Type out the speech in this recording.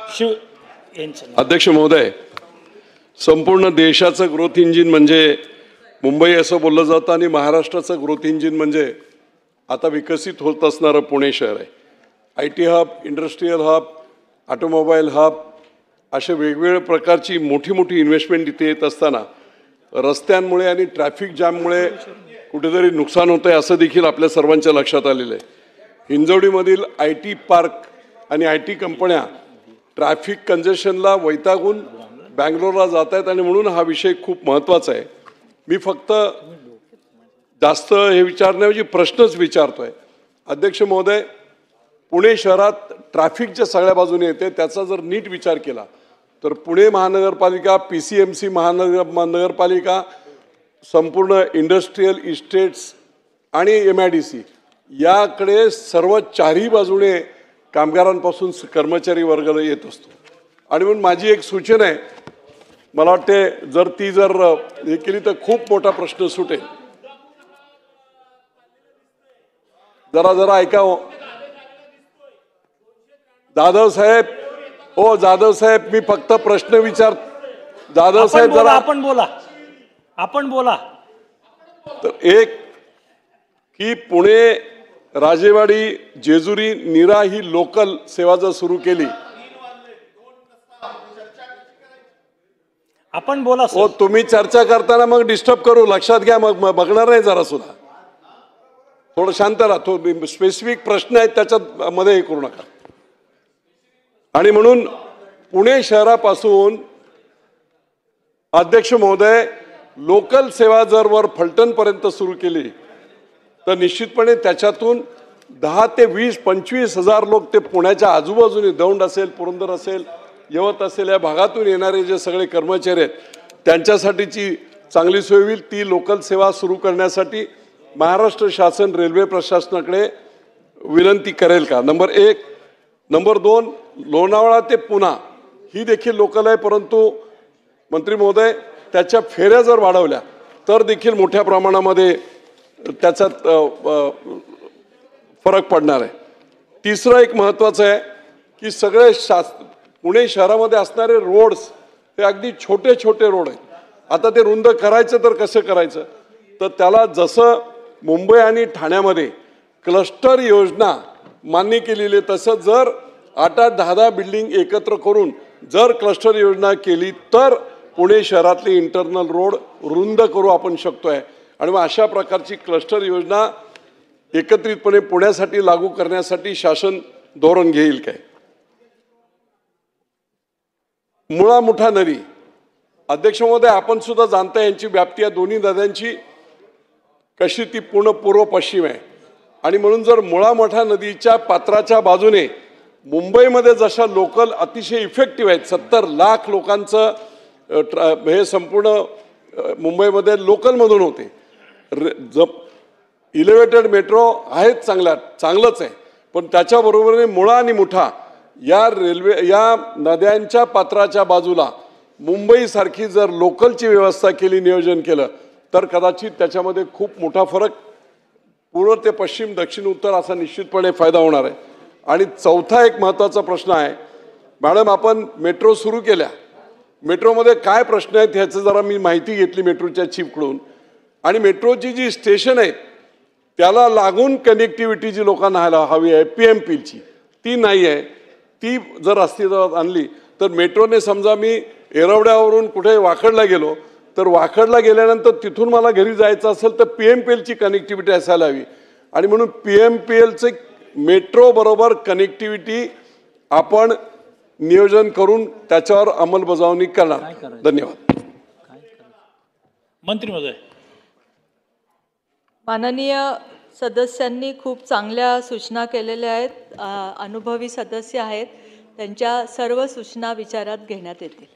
शिव यांचं अध्यक्ष महोदय, संपूर्ण देशाचं ग्रोथ इंजिन म्हणजे मुंबई असं बोललं जातं आणि महाराष्ट्राचं ग्रोथ इंजिन म्हणजे आता विकसित होत असणारं पुणे शहर आहे. IT hub, industrial hub, automobile hub अशा वेगवेगळ्या प्रकारची मोठी मोठी इन्व्हेस्टमेंट इथे येत असताना रस्त्यांमुळे आणि ट्रॅफिक जॅममुळे कुठेतरी नुकसान होतं आहे असं देखील आपल्या सर्वांच्या लक्षात आलेलं आहे. हिंजवडीमधील IT पार्क आणि IT कंपन्या ट्रॅफिक कंजेशनला वैतागून बँगलोरला जात आहेत आणि म्हणून हा विषय खूप महत्त्वाचा आहे. मी फक्त जास्त हे विचारण्याऐवजी प्रश्नच विचारतोय. अध्यक्ष महोदय, पुणे शहरात ट्रॅफिकच्या सगळ्या बाजूने येते, त्याचा जर नीट विचार केला तर पुणे महानगरपालिका, PCMC महानगरपालिका, संपूर्ण इंडस्ट्रीयल इस्टेट्स आणि MIDC याकडे सर्व चारही बाजूने कामगारांपासून कर्मचारी वर्ग येत असतो. आणि म्हणून माझी एक सूचना आहे, मला वाटते जर ती हे केली तर खूप मोठा प्रश्न सुटेल. जरा ऐका हो जाधव साहेब. हो जाधव साहेब, मी फक्त प्रश्न विचार. जाधव साहेब जरा आपण बोला. तर एक की पुणे राजेवाडी जेजुरी नीरा ही लोकल सेवा जर सुरू केली. आपण बोला. हो, तुम्ही चर्चा करताना मग डिस्टर्ब करू, लक्षात घ्या. मग बघणार नाही जरा सुद्धा. थोडं शांत राहा. तो स्पेसिफिक प्रश्न आहेत त्याच्यात मध्ये हे करू नका. आणि म्हणून पुणे शहरापासून अध्यक्ष महोदय लोकल सेवा जर वर फलटणपर्यंत सुरू केली तर निश्चितपणे त्याच्यातून 10 ते 20-25 हजार लोक ते पुण्याच्या आजूबाजूने दौंड असेल, पुरंदर असेल, यवत असेल या भागातून येणारे जे सगळे कर्मचारी आहेत त्यांच्यासाठीची चांगली सोय होईल. ती लोकल सेवा सुरू करण्यासाठी महाराष्ट्र शासन रेल्वे प्रशासनाकडे विनंती करेल का? नंबर 1. नंबर 2, लोणावळा ते पुणा ही देखील लोकल आहे, परंतु मंत्री महोदय त्याच्या फेऱ्या जर वाढवल्या तर देखील मोठ्या प्रमाणामध्ये त्याच्यात फरक पडणार आहे. तिसरं एक महत्त्वाचं आहे की सगळे पुणे शहरामध्ये असणारे रोड्स हे अगदी छोटे छोटे रोड आहेत. आता ते रुंद करायचं तर कसं करायचं? तर त्याला जसं मुंबई आणि ठाण्यामध्ये क्लस्टर योजना मान्य केलेली आहे तसं जर 8-10 बिल्डिंग एकत्र करून जर क्लस्टर योजना केली तर पुणे शहरातले इंटरनल रोड रुंद करू आपण शकतोय. आणि मग अशा प्रकारची क्लस्टर योजना एकत्रितपणे पुण्यासाठी लागू करण्यासाठी शासन धोरण घेईल काय? मुळा मुठा नदी, अध्यक्ष महोदय आपण सुद्धा जाणता यांची व्याप्ती या दोन्ही नद्यांची कशी ती पूर्ण पूर्व पश्चिम आहे. आणि म्हणून जर मुळा मुठा नदीच्या पात्राच्या बाजूने मुंबईमध्ये जशा लोकल अतिशय इफेक्टिव्ह आहेत, 70 लाख लोकांचं हे संपूर्ण मुंबईमध्ये लोकलमधून होते. इलेव्हेटेड मेट्रो आहेत, चांगलंच आहे, पण त्याच्याबरोबरीने मुळा आणि मुठा या नद्यांच्या पात्राच्या बाजूला मुंबईसारखी जर लोकलची व्यवस्था केली, नियोजन केलं तर कदाचित त्याच्यामध्ये खूप मोठा फरक पूर्व ते पश्चिम, दक्षिण, उत्तर असा निश्चितपणे फायदा होणार आहे. आणि चौथा एक महत्त्वाचा प्रश्न आहे, मॅडम आपण मेट्रो सुरू केल्या, मेट्रोमध्ये काय प्रश्न आहेत ह्याचं जरा मी माहिती घेतली मेट्रोच्या चीफकडून. आणि मेट्रोची जी स्टेशन आहेत त्याला लागून कनेक्टिव्हिटी जी लोकांना हवी आहे PMPची ती नाही आहे. ती जर अस्तित्वात आणली तर मेट्रोने समजा मी येरवड्यावरून कुठे वाकडला गेलो तर वाकडला गेल्यानंतर तिथून मला घरी जायचं असेल तर PMPLची कनेक्टिव्हिटी असायला हवी. आणि म्हणून PMPLचे मेट्रो बरोबर कनेक्टिव्हिटी आपण नियोजन करून त्याच्यावर अंमलबजावणी करणार. धन्यवाद. मंत्री महोदय. माननीय सदस्यांनी खूप चांगल्या सूचना केलेल्या आहेत. अनुभवी सदस्य आहेत, त्यांच्या सर्व सूचना विचारात घेण्यात येतील.